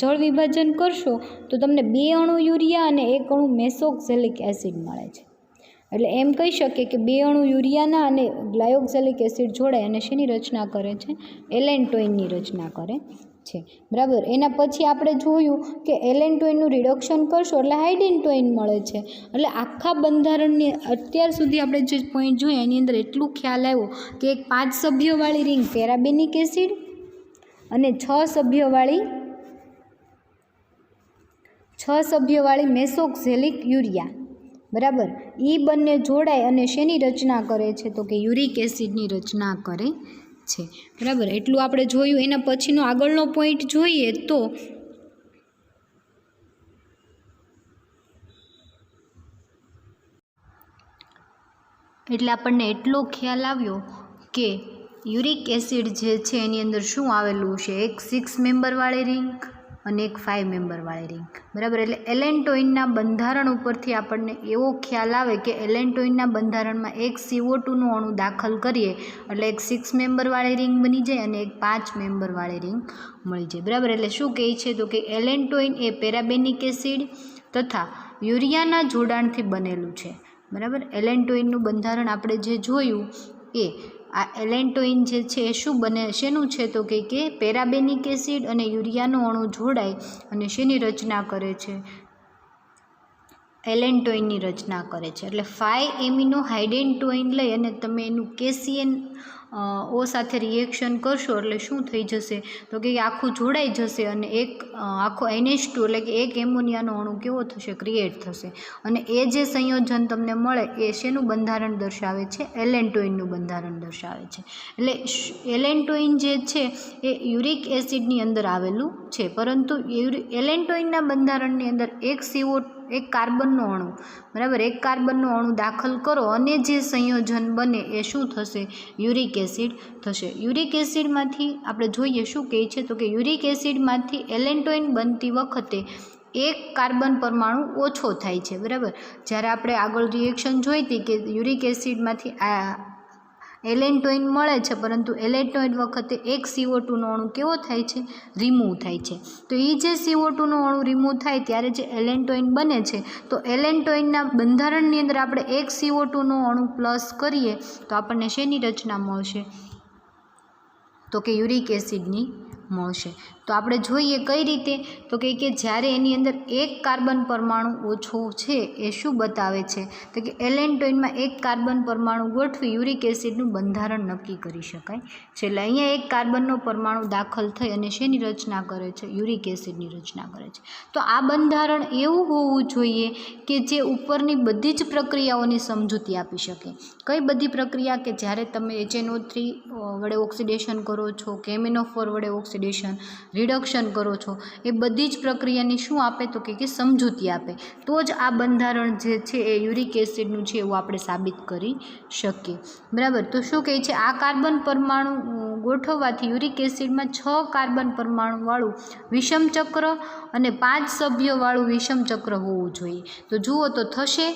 જળ વિભાજન કરશો તો તમને 2 અણુ યુરિયા અને 1 અણુ મેસોક્સેલિક એસિડ મળે છે. એટલે એમ કહી શકીએ કે 2 અણુ યુરિયાના અને ગ્લાયોક્સેલિક એસિડ જોડાય અને શેની રચના કરે છે? એલેન્ટોઇનની રચના કરે છે, બરાબર. એના પછી આપણે જોયું કે એલેન્ટોઇનનું રિડક્શન કરશો એટલે હાઇડ્રેન્ટોઇન મળે છે. એટલે આખા બંધારણની અત્યાર સુધી આપણે જે પોઈન્ટ જોયા એની અંદર એટલું ખ્યાલ આવ્યો કે એક 5 સભ્યવાળી રિંગ પેરાબેનિક એસિડ અને 6 સભ્યવાળી મેસોક્સેલિક યુરિયા, બરાબર. એ બંને જોડાય અને શેની રચના કરે છે તો કે યુરિક એસિડની રચના કરે છે, બરાબર. એટલું આપણે જોયું. એના પછીનો આગળનો પોઈન્ટ જોઈએ તો એટલે આપણને એટલો ખ્યાલ આવ્યો કે યુરિક એસિડ જે છે એની અંદર શું આવેલું છે? એક 6 મેમ્બરવાળી રિંગ અને એક 5 મેમ્બરવાળી રિંગ, બરાબર. એટલે એલેન્ટોઇનના બંધારણ ઉપરથી આપણને એવો ખ્યાલ આવે કે એલેન્ટોઇનના બંધારણમાં એક CO2નું અણુ દાખલ કરીએ એટલે એક 6 મેમ્બરવાળી રિંગ બની જાય અને એક 5 મેમ્બરવાળી રિંગ મળી જાય, બરાબર. એટલે શું કહે છે તો કે એલેન્ટોઇન એ પેરાબેનિક એસિડ તથા યુરિયાના જોડાણથી બનેલું છે, બરાબર. એલેન્ટોઇનનું બંધારણ આપણે જે જોયું એ આ એલેન્ટોઇન જે છે એ શું બને શેનું છે તો કે પેરાબેનિક એસિડ અને યુરિયાનો અણુ જોડાય અને શેની રચના કરે છે? એલેન્ટોઇનની રચના કરે છે. એટલે 5 એમિનો હાઇડેન્ટોઇન લઈ અને તમે એનું કેસીએન ઓ સાથે રિએક્શન કરશો એટલે શું થઈ જશે તો કે આખું જોડાઈ જશે અને એક આખો NH2 એટલે કે એક એમોનિયાનો અણુ કેવો થશે ક્રિએટ થશે. અને એ જે સંયોજન તમને મળે એ શેનું બંધારણ દર્શાવે છે એલેન્ટોઇનનું બંધારણ દર્શાવે છે. એટલે એલેન્ટોઇન જે છે એ યુરિક એસિડની અંદર આવેલું છે, પરંતુ એલેન્ટોઇનના બંધારણની અંદર એક કાર્બનનો અણુ બરાબર એક કાર્બનનો અણુ દાખલ કરો અને જે સંયોજન બને એ શું થશે યુરિક એસિડ થશે. યુરિક એસિડમાંથી આપણે જોઈએ શું કહે છે તો કે યુરિક એસિડમાંથી એલેન્ટોઇન બનતી વખતે એક કાર્બન પરમાણુ ઓછો થાય છે બરાબર. જ્યારે આપણે આગળ રિએક્શન જોઈ હતી કે યુરિક એસિડમાંથી એલેન્ટોઇન મળે છે, પરંતુ એલેન્ટોઇન વખતે એક CO2નો અણુ કેવો થાય છે રિમૂવ થાય છે. તો એ જે CO2નો અણુ રિમૂવ થાય ત્યારે જે એલેન્ટોઇન બને છે તો એલેન્ટોઇનના બંધારણની અંદર આપણે એક CO2નો અણુ પ્લસ કરીએ તો આપણને શેની રચના મળશે તો કે યુરિક એસિડની મળશે. તો આપણે જોઈએ કઈ રીતે તો કે જ્યારે એની અંદર એક કાર્બન પરમાણુ ઓછો છે એ શું બતાવે છે તો કે એલેન્ટોઇનમાં એક કાર્બન પરમાણુ ગોઠવી યુરિક એસિડનું બંધારણ નક્કી કરી શકાય છે. એટલે અહીંયા એક કાર્બનનો પરમાણુ દાખલ થઈ અને શેની રચના કરે છે યુરિક એસિડની રચના કરે છે. તો આ બંધારણ એવું હોવું જોઈએ કે જે ઉપરની બધી જ પ્રક્રિયાઓની સમજૂતી આપી શકે. કઈ બધી પ્રક્રિયા કે જ્યારે તમે HNO3 વડે ઓક્સિડેશન કરો છો કે MnO4 વડે ઓક્સિડેશન રિડક્શન કરો છો એ બધી જ પ્રક્રિયાની શું આપે તો કે સમજૂતી આપે, તો જ આ બંધારણ જે છે એ યુરિક એસિડનું છે એવું આપણે સાબિત કરી શકીએ બરાબર. તો શું કહે છે આ કાર્બન પરમાણુ ગોઠવવાથી યુરિક એસિડમાં 6 કાર્બન પરમાણુવાળું વિષમ ચક્ર અને 5 સભ્યોવાળું વિષમ ચક્ર હોવું જોઈએ. તો જુઓ તો થશે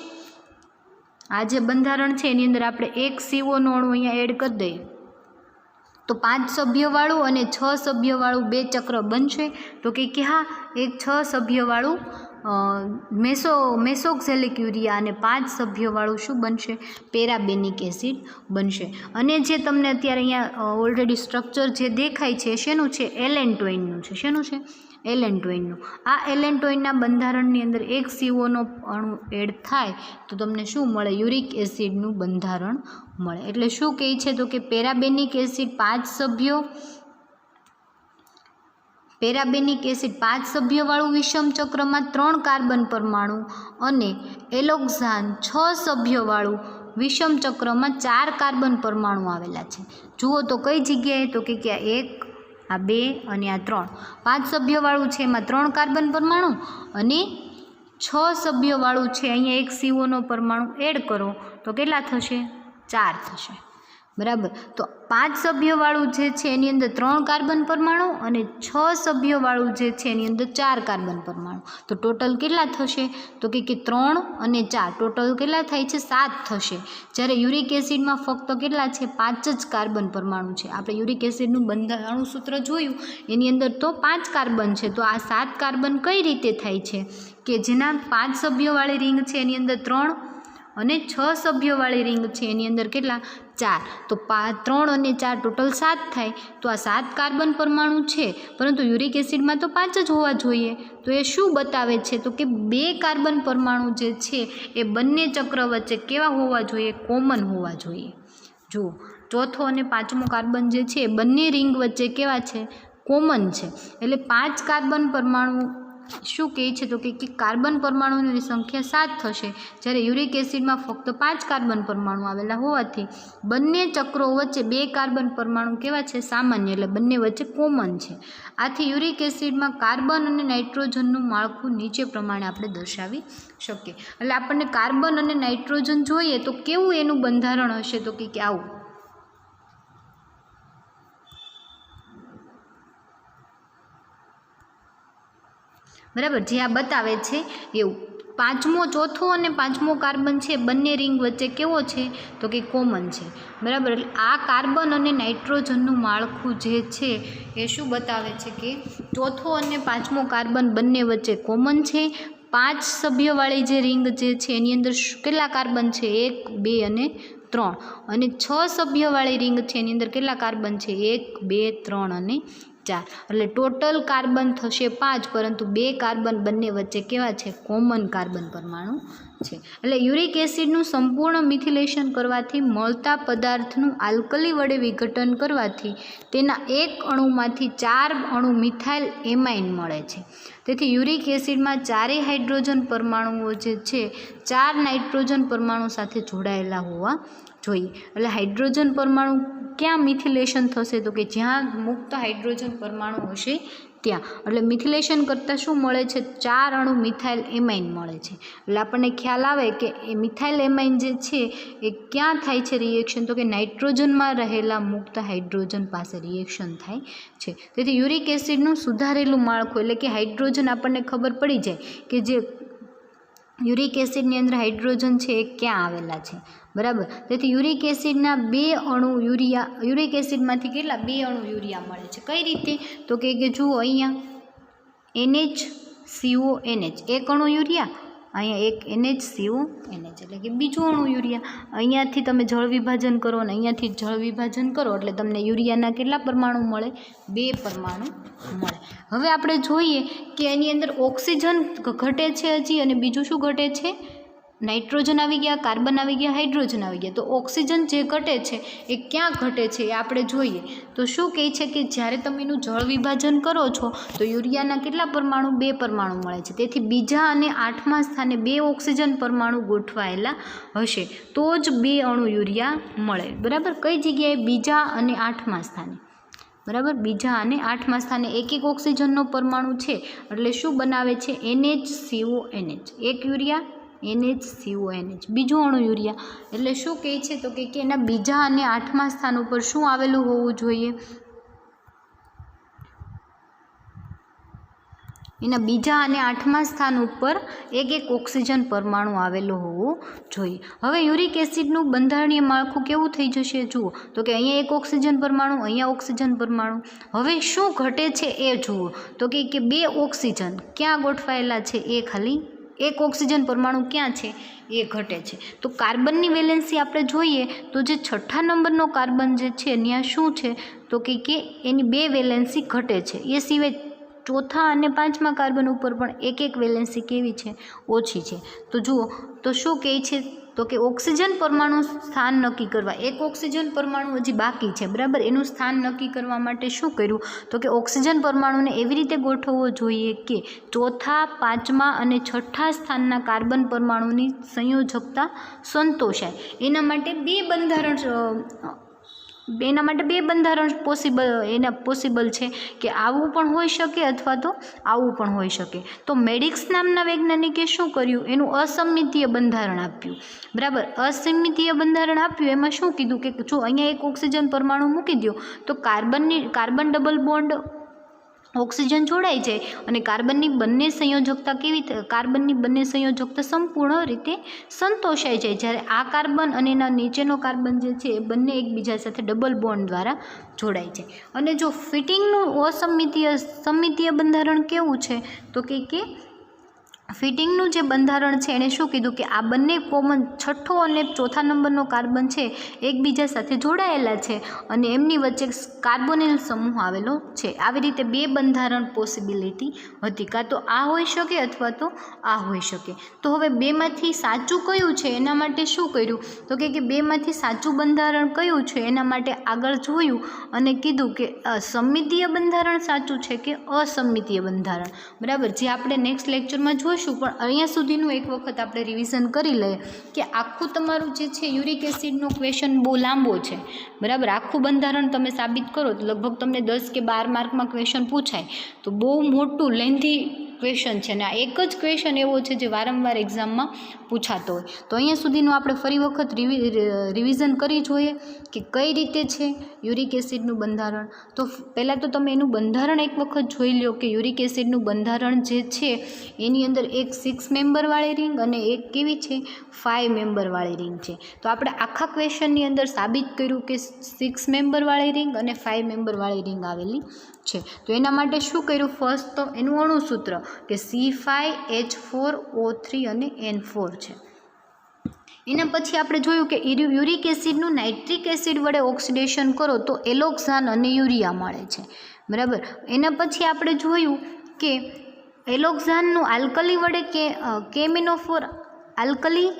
આ જે બંધારણ છે એની અંદર આપણે એક CO નો અણુ અહીંયા એડ કરી દઈએ તો 5 સભ્યોવાળું અને 6 સભ્યોવાળું 2 ચક્ર બનશે. તો કે હા એક 6 સભ્યોવાળું મેસોક્સેલિક યુરિયા અને 5 સભ્યોવાળું શું બનશે પેરાબેનિક એસિડ બનશે. અને જે તમને અત્યારે અહીંયા ઓલરેડી સ્ટ્રક્ચર જે દેખાય છે શેનું છે એલેન્ટોઇનનું છે. શેનું છે એલેન્ટોઇનનું. આ એલેન્ટોઇનના બંધારણની અંદર એક CO નો અણુ એડ થાય તો તમને શું મળે યુરિક એસિડનું બંધારણ મળે. એટલે શું કહે છે તો કે પેરાબેનિક એસિડ 5 સભ્યોવાળું વિષમ ચક્રમાં 3 કાર્બન પરમાણુ અને એલોક્ઝાન 6 સભ્યોવાળું વિષમ ચક્રમાં 4 કાર્બન પરમાણુ આવેલા છે. જુઓ તો કઈ જગ્યાએ તો કે આ 1 આ 2 અને આ 3 5 સભ્યોવાળું છે એમાં 3 કાર્બન પરમાણુ અને 6 સભ્યોવાળું છે અહીંયા એક CO નો પરમાણુ એડ કરો તો કેટલા થશે 4 થશે બરાબર. તો 5 સભ્યોવાળું જે છે એની અંદર 3 કાર્બન પરમાણુ અને 6 સભ્યોવાળું જે છે એની અંદર 4 કાર્બન પરમાણુ. તો ટોટલ કેટલા થશે તો કે 3 અને 4 ટોટલ કેટલા થાય છે 7 થશે. જ્યારે યુરિક એસિડમાં ફક્ત કેટલા છે 5 જ કાર્બન પરમાણુ છે. આપણે યુરિક એસિડનું બંધારણ સૂત્ર જોયું એની અંદર તો 5 કાર્બન છે. તો આ 7 કાર્બન કઈ રીતે થાય છે કે જેના 5 સભ્યોવાળી રિંગ છે એની અંદર 3 અને 6 સભ્યોવાળી રિંગ છે એની અંદર કેટલા 4. તો 3 અને 4 ટોટલ 7 થાય. તો આ 7 કાર્બન પરમાણુ છે, પરંતુ યુરિક એસિડમાં તો 5 જ હોવા જોઈએ. તો એ શું બતાવે છે તો કે 2 કાર્બન પરમાણુ જે છે એ બંને ચક્ર વચ્ચે કેવા હોવા જોઈએ કોમન હોવા જોઈએ. જુઓ ચોથો અને 5મો કાર્બન જે છે બંને રિંગ વચ્ચે કેવા છે કોમન છે. એટલે 5 કાર્બન પરમાણુ શું કહે છે તો કે કાર્બન પરમાણુની સંખ્યા 7 થશે. જ્યારે યુરિક એસિડમાં ફક્ત 5 કાર્બન પરમાણુ આવેલા હોવાથી બંને ચક્રો વચ્ચે 2 કાર્બન પરમાણુ કેવા છે સામાન્ય, એટલે બંને વચ્ચે કોમન છે. આથી યુરિક એસિડમાં કાર્બન અને નાઇટ્રોજનનું માળખું નીચે પ્રમાણે આપણે દર્શાવી શકીએ. એટલે આપણને કાર્બન અને નાઇટ્રોજન જોઈએ તો કેવું એનું બંધારણ હશે તો કે આવું બરાબર જે આ બતાવે છે એવું. 5મો ચોથો અને 5મો કાર્બન છે બંને રિંગ વચ્ચે કેવો છે તો કે કોમન છે બરાબર. એટલે આ કાર્બન અને નાઇટ્રોજનનું માળખું જે છે એ શું બતાવે છે કે ચોથો અને 5મો કાર્બન બંને વચ્ચે કોમન છે. 5 સભ્યોવાળી જે રિંગ જે છે એની અંદર કેટલા કાર્બન છે 1 2 અને 3 અને 6 સભ્યોવાળી રિંગ છે એની અંદર કેટલા કાર્બન છે 1 2 3 અને 4, એટલે ટોટલ કાર્બન થશે 5, પરંતુ 2 કાર્બન બંને વચ્ચે કેવા છે? કોમન કાર્બન પરમાણુ છે. એટલે યુરિક એસિડનું સંપૂર્ણ મિથિલેશન કરવાથી મળતા પદાર્થનું આલ્કલી વડે વિઘટન કરવાથી તેના એક અણુમાંથી 4 અણુ મિથાઇલ એમાઇન મળે છે. તેથી યુરિક એસિડમાં 4 હાઇડ્રોજન પરમાણુઓ જે છે 4 નાઇટ્રોજન પરમાણુ સાથે જોડાયેલા હોવા જોઈએ. એટલે હાઇડ્રોજન પરમાણુ ક્યાં મિથિલેશન થશે? તો કે જ્યાં મુક્ત હાઇડ્રોજન પરમાણુ હશે ત્યાં. એટલે મિથિલેશન કરતાં શું મળે છે? 4 અણુ મિથાઇલ એમાઇન મળે છે. એટલે આપણને ખ્યાલ આવે કે એ મિથાઇલ એમાઇન જે છે એ ક્યાં થાય છે રિએક્શન? તો કે નાઇટ્રોજનમાં રહેલા મુક્ત હાઇડ્રોજન પાસે રિએક્શન થાય છે. તેથી યુરિક એસિડનું સુધારેલું માળખું એટલે કે હાઇડ્રોજન આપણને ખબર પડી જાય કે જે યુરિક એસિડની અંદર હાઇડ્રોજન છે એ ક્યાં આવેલા છે, બરાબર. તેથી યુરિક એસિડના 2 અણુ યુરિક એસિડમાંથી કેટલા? 2 અણુ યુરિયા મળે છે. કઈ રીતે? તો કે જુઓ અહીંયા NHCONH એક અણુ યુરિયા, અહીંયા એક NHCONH એટલે કે બીજું અણુ યુરિયા. અહીંયાથી તમે જળ વિભાજન કરો અને અહીંયાથી જળ વિભાજન કરો એટલે તમને યુરિયાના કેટલા પરમાણુ મળે? 2 પરમાણુ મળે. હવે આપણે જોઈએ કે એની અંદર ઓક્સિજન ઘટે છે હજી, અને બીજું શું ઘટે છે? નાઇટ્રોજન આવી ગયા, કાર્બન આવી ગયા, હાઇડ્રોજન આવી ગયા. તો ઓક્સિજન જે ઘટે છે એ ક્યાં ઘટે છે એ આપણે જોઈએ. તો શું કહે છે કે જ્યારે તમે એનું જળ વિભાજન કરો છો તો યુરિયાના કેટલા પરમાણુ? 2 પરમાણુ મળે છે. તેથી બીજા અને 8મા સ્થાને 2 ઓક્સિજન પરમાણુ ગોઠવાયેલા હશે તો જ 2 અણુ યુરિયા મળે, બરાબર. કઈ જગ્યાએ? બીજા અને 8મા સ્થાને, બરાબર. બીજા અને 8મા સ્થાને એક ઓક્સિજનનો પરમાણુ છે એટલે શું બનાવે છે? NHCONH એક યુરિયા, NHCONH બીજું અણુ યુરિયા. એટલે શું કહે છે? તો કે એના બીજા અને 8મા સ્થાન ઉપર શું આવેલું હોવું જોઈએ? એના બીજા અને 8મા સ્થાન ઉપર એક ઓક્સિજન પરમાણુ આવેલો હોવો જોઈએ. હવે યુરિક એસિડનું બંધારણીય માળખું કેવું થઈ જશે? જુઓ તો કે અહીંયા એક ઓક્સિજન પરમાણુ, અહીંયા ઓક્સિજન પરમાણુ. હવે શું ઘટે છે એ જુઓ તો કે 2 ઓક્સિજન ક્યાં ગોઠવાયેલા છે? એ ખાલી એક ઓક્સિજન પરમાણુ ક્યાં છે? એ ઘટે છે. તો કાર્બનની વેલેન્સી આપણે જોઈએ તો જે 6ઠા નંબરનો કાર્બન જે છે ત્યાં શું છે? તો કે એની 2 વેલેન્સી ઘટે છે. એ સિવાય 4થા અને 5મા કાર્બન ઉપર પણ એક વેલેન્સી કેવી છે? ઓછી છે. તો જુઓ તો શું કહે છે? તો કે ઓક્સિજન પરમાણુ સ્થાન નક્કી કરવા, એક ઓક્સિજન પરમાણુ હજી બાકી છે, બરાબર. એનું સ્થાન નક્કી કરવા માટે શું કર્યું? તો કે ઓક્સિજન પરમાણુને એવી રીતે ગોઠવવો જોઈએ કે 4થા, 5મા અને 6ઠા સ્થાનના કાર્બન પરમાણુની સંયોજકતા સંતોષાય. એના માટે 2 બંધારણ પોસિબલ છે કે આવું પણ હોઈ શકે અથવા તો આવું પણ હોઈ શકે. તો મેડિક્સ નામના વૈજ્ઞાનિકે શું કર્યું? એનું અસમિતીય બંધારણ આપ્યું, બરાબર. અસમિતીય બંધારણ આપ્યું એમાં શું કીધું કે જો અહીંયા એક ઓક્સિજન પરમાણુ મૂકી દો તો કાર્બન ડબલ બોન્ડ ઓક્સિજન જોડાઈ જાય અને કાર્બનની બંને સંયોજકતા સંપૂર્ણ રીતે સંતોષાઈ જાય. જ્યારે આ કાર્બન અને એના નીચેનો કાર્બન જે છે એ બંને એકબીજા સાથે ડબલ બોન્ડ દ્વારા જોડાઈ જાય. અને જો ફિટિંગનું સમમિતીય બંધારણ કેવું છે? તો કે ફિટિંગનું જે બંધારણ છે એણે શું કીધું કે આ બંને કોમન 6ઠ્ઠો અને 4થા નંબરનો કાર્બન છે એકબીજા સાથે જોડાયેલા છે અને એમની વચ્ચે કાર્બોનિલ સમૂહ આવેલો છે. આવી રીતે 2 બંધારણ પોસિબિલિટી હતી, કાં તો આ હોઈ શકે અથવા તો આ હોઈ શકે. તો હવે 2માંથી સાચું કયું છે એના માટે શું કર્યું? તો કે 2માંથી સાચું બંધારણ કયું છે એના માટે આગળ જોયું અને કીધું કે સમમિતીય બંધારણ સાચું છે કે અસમિતીય બંધારણ, બરાબર. જે આપણે નેક્સ્ટ લેક્ચરમાં જોઈશું. પણ અહીંયા સુધીનું એક વખત આપણે રિવિઝન કરી લઈએ કે આખું તમારું જે છે યુરિક એસિડનો ક્વેશ્ચન બહુ લાંબો છે, બરાબર. આખું બંધારણ તમે સાબિત કરો તો લગભગ તમને 10 કે 12 માર્કમાં ક્વેશ્ચન પૂછાય. તો બહુ મોટું લેન્ધી ક્વેશ્ચન છે અને આ એક જ ક્વેશ્ચન એવો છે જે વારંવાર એક્ઝામમાં પૂછાતો હોય. તો અહીંયા સુધીનું આપણે ફરી વખત રિવિઝન કરી જોઈએ કે કઈ રીતે છે યુરિક એસિડનું બંધારણ. તો પહેલાં તો તમે એનું બંધારણ એક વખત જોઈ લો કે યુરિક એસિડનું બંધારણ જે છે એની અંદર એક 6 મેમ્બરવાળી રિંગ અને એક કેવી છે? 5 મેમ્બરવાળી રિંગ છે. તો આપણે આખા ક્વેશ્ચનની અંદર સાબિત કર્યું કે 6 મેમ્બરવાળી રિંગ અને 5 મેમ્બરવાળી રિંગ આવેલી છે. તો એના માટે શું કર્યું? ફર્સ્ટ તો એનું અણુસૂત્ર કે C5H4O3 અને N4 છે. એના પછી આપણે જોયું કે યુરિક એસિડનું નાઇટ્રિક એસિડ વડે ઓક્સિડેશન કરો તો એલોક્સાન અને યુરિયા મળે છે, બરાબર. એના પછી આપણે જોયું કે એલોક્ઝાનનું આલ્કલી વડે કેમિનોફોર આલ્કલી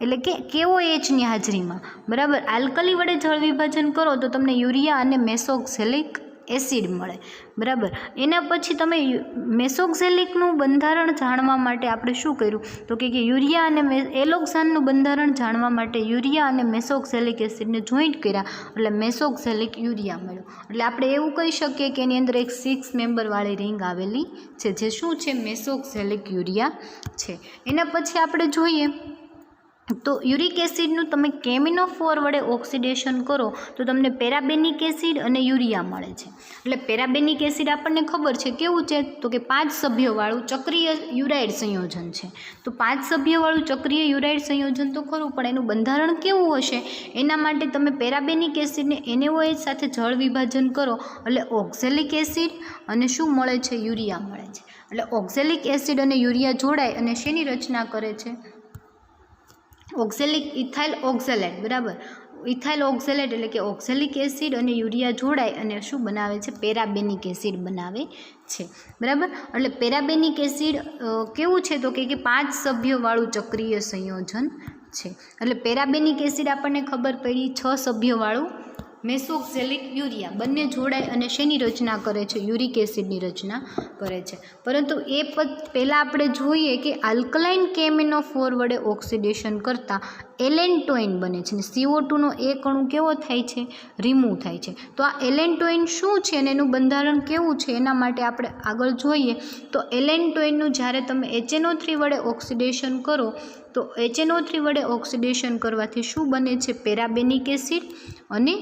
એટલે કે KOHની હાજરીમાં, બરાબર, આલ્કલી વડે જળ વિભાજન કરો તો તમને યુરિયા અને મેસોક્સેલિક એસિડ મળે, બરાબર. એના પછી તમે મેસોક્સેલિકનું બંધારણ જાણવા માટે આપણે શું કર્યું તો કે યુરિયા અને એલોક્ઝાનનું બંધારણ જાણવા માટે યુરિયા અને મેસોક્સેલિક એસિડને જોઈન્ટ કર્યા એટલે મેસોક્સેલિક યુરિયા મળ્યો. એટલે આપણે એવું કહી શકીએ કે એની અંદર એક 6 મેમ્બરવાળી રિંગ આવેલી છે જે શું છે મેસોક્સેલિક યુરિયા છે. એના પછી આપણે જોઈએ તો યુરિક એસિડનું તમે કેમિનોફોર વડે ઓક્સિડેશન કરો તો તમને પેરાબેનિક એસિડ અને યુરિયા મળે છે. એટલે પેરાબેનિક એસિડ આપણને ખબર છે કેવું છે તો કે 5 સભ્યવાળું ચક્રીય યુરાઇડ સંયોજન છે. તો 5 સભ્યવાળું ચક્રીય યુરાઇડ સંયોજન તો ખરું, પણ એનું બંધારણ કેવું હશે એના માટે તમે પેરાબેનિક એસિડને NaOH સાથે જળ વિભાજન કરો એટલે ઓક્ઝેલિક એસિડ અને શું મળે છે યુરિયા મળે છે. એટલે ઓક્ઝેલિક એસિડ અને યુરિયા જોડાય અને શેની રચના કરે છે ઓક્ઝેલિક ઇથાઇલ ઓક્ઝેલેટ, બરાબર. ઇથાઇલ ઓક્ઝેલેટ એટલે કે ઓક્ઝેલિક એસિડ અને યુરિયા જોડાય અને શું બનાવે છે પેરાબેનિક એસિડ બનાવે છે, બરાબર. એટલે પેરાબેનિક એસિડ કેવું છે તો કે 5 સભ્યવાળું ચક્રીય સંયોજન છે. એટલે પેરાબેનિક એસિડ આપણને ખબર પડી 6 સભ્યવાળું મેસોક્સેલિક યુરિયા બંને જોડાય અને શેની રચના કરે છે યુરિક એસિડની રચના કરે છે. પરંતુ એ પહેલાં આપણે જોઈએ કે આલ્કલાઇન કેમિનોફોર વડે ઓક્સિડેશન કરતાં એલેન્ટોઇન બને છે અને CO2નો એક અણુ કેવો થાય છે રિમૂવ થાય છે. તો આ એલેન્ટોઇન શું છે અને એનું બંધારણ કેવું છે એના માટે આપણે આગળ જોઈએ તો એલેન્ટોઇનનું જ્યારે તમે HNO3 વડે ઓક્સિડેશન કરો તો HNO3 વડે ઓક્સિડેશન કરવાથી શું બને છે પેરાબેનિક એસિડ અને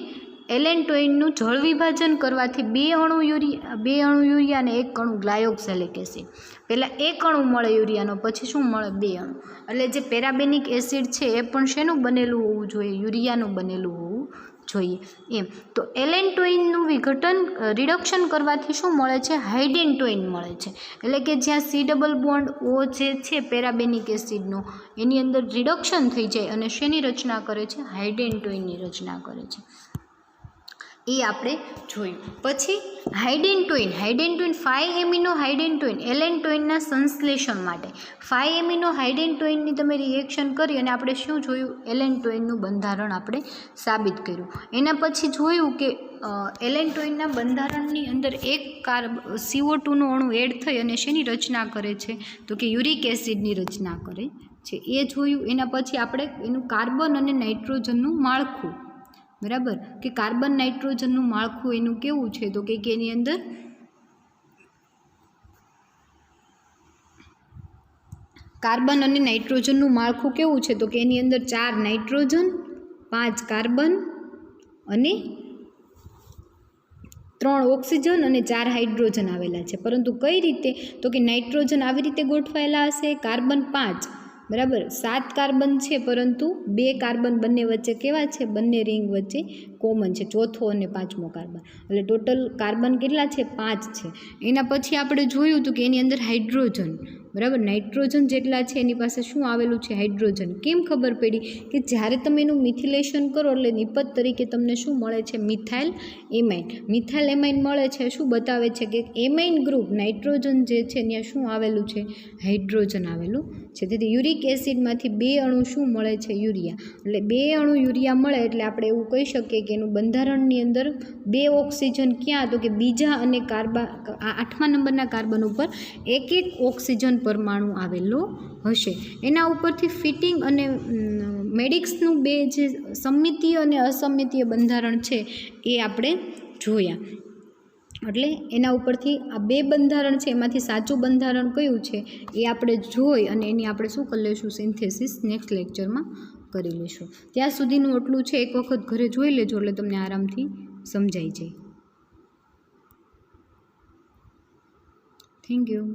એલેન્ટોઇનનું જળ વિભાજન કરવાથી 2 અણુ યુરિયા અને 1 અણુ ગ્લાયોક્સેલિક એસિડ. પહેલાં 1 અણુ મળે યુરિયાનો, પછી શું મળે 2 અણુ. એટલે જે પેરાબેનિક એસિડ છે એ પણ શેનું બનેલું હોવું જોઈએ યુરિયાનું બનેલું હોવું જોઈએ એમ. તો એલેન્ટોઇનનું વિઘટન રિડક્શન કરવાથી શું મળે છે હાઇડેન્ટોઇન મળે છે. એટલે કે જ્યાં C ડબલ બોન્ડ O જે છે પેરાબેનિક એસિડનો એની અંદર રિડક્શન થઈ જાય અને શેની રચના કરે છે હાઇડેન્ટોઇનની રચના કરે છે એ આપણે જોયું. પછી હાઇડેન્ટોઇન 5 એમિનો હાઇડેન્ટોઇન એલેન્ટોઇનના સંશ્લેષણ માટે 5 એમિનો હાઇડેન્ટોઇનની તમે રિએક્શન કરી અને આપણે શું જોયું એલેન્ટોઇનનું બંધારણ આપણે સાબિત કર્યું. એના પછી જોયું કે એલેન્ટોઇનના બંધારણની અંદર એક CO2નો અણુ એડ થઈ અને શેની રચના કરે છે તો કે યુરિક એસિડની રચના કરે છે એ જોયું. એના પછી આપણે એનું કાર્બન અને નાઇટ્રોજનનું માળખું, બરાબર, કે કાર્બન નાઇટ્રોજનનું માળખું એનું કેવું છે તો કે એની અંદર કાર્બન અને નાઇટ્રોજનનું માળખું કેવું છે તો કે એની અંદર 4 નાઇટ્રોજન 5 કાર્બન અને 3 ઓક્સિજન અને 4 હાઇડ્રોજન આવેલા છે. પરંતુ કઈ રીતે તો કે નાઇટ્રોજન આવી રીતે ગોઠવાયેલા હશે, કાર્બન 5, બરાબર, 7 કાર્બન છે પરંતુ 2 કાર્બન બંને વચ્ચે કેવા છે બંને રિંગ વચ્ચે કોમન છે, ચોથો અને 5મો કાર્બન. એટલે ટોટલ કાર્બન કેટલા છે 5 છે. એના પછી આપણે જોયું હતું કે એની અંદર હાઇડ્રોજન, બરાબર, નાઇટ્રોજન જેટલા છે એની પાસે શું આવેલું છે હાઇડ્રોજન. કેમ ખબર પડી કે જ્યારે તમે એનું મિથિલેશન કરો એટલે નિપજ તરીકે તમને શું મળે છે મિથાઇલ એમાઇન. મિથાઇલ એમાઇન મળે છે શું બતાવે છે કે એમાઇન ગ્રુપ નાઇટ્રોજન જે છે ત્યાં શું આવેલું છે હાઇડ્રોજન આવેલું છે. તેથી યુરિક એસિડમાંથી 2 અણુ શું મળે છે યુરિયા. એટલે 2 અણુ યુરિયા મળે એટલે આપણે એવું કહી શકીએ કે એનું બંધારણની અંદર 2 ઓક્સિજન ક્યાં તો કે બીજા અને 8મા નંબરના કાર્બન ઉપર 1 ઓક્સિજન પરમાણુ આવેલો હશે. એના ઉપરથી ફિટિંગ અને મેડિક્સનું 2 જે સમમિતીય અને અસમિતીય બંધારણ છે એ આપણે જોયા. એટલે એના ઉપરથી આ 2 બંધારણ છે એમાંથી સાચું બંધારણ કયું છે એ આપણે જોઈ અને એની આપણે શું કરી લઈશું સિન્થેસિસ નેક્સ્ટ લેક્ચરમાં કરી લઈશું. ત્યાં સુધીનું એટલું છે, એક વખત ઘરે જોઈ લેજો એટલે તમને આરામથી સમજાઈ જાય. Thank you.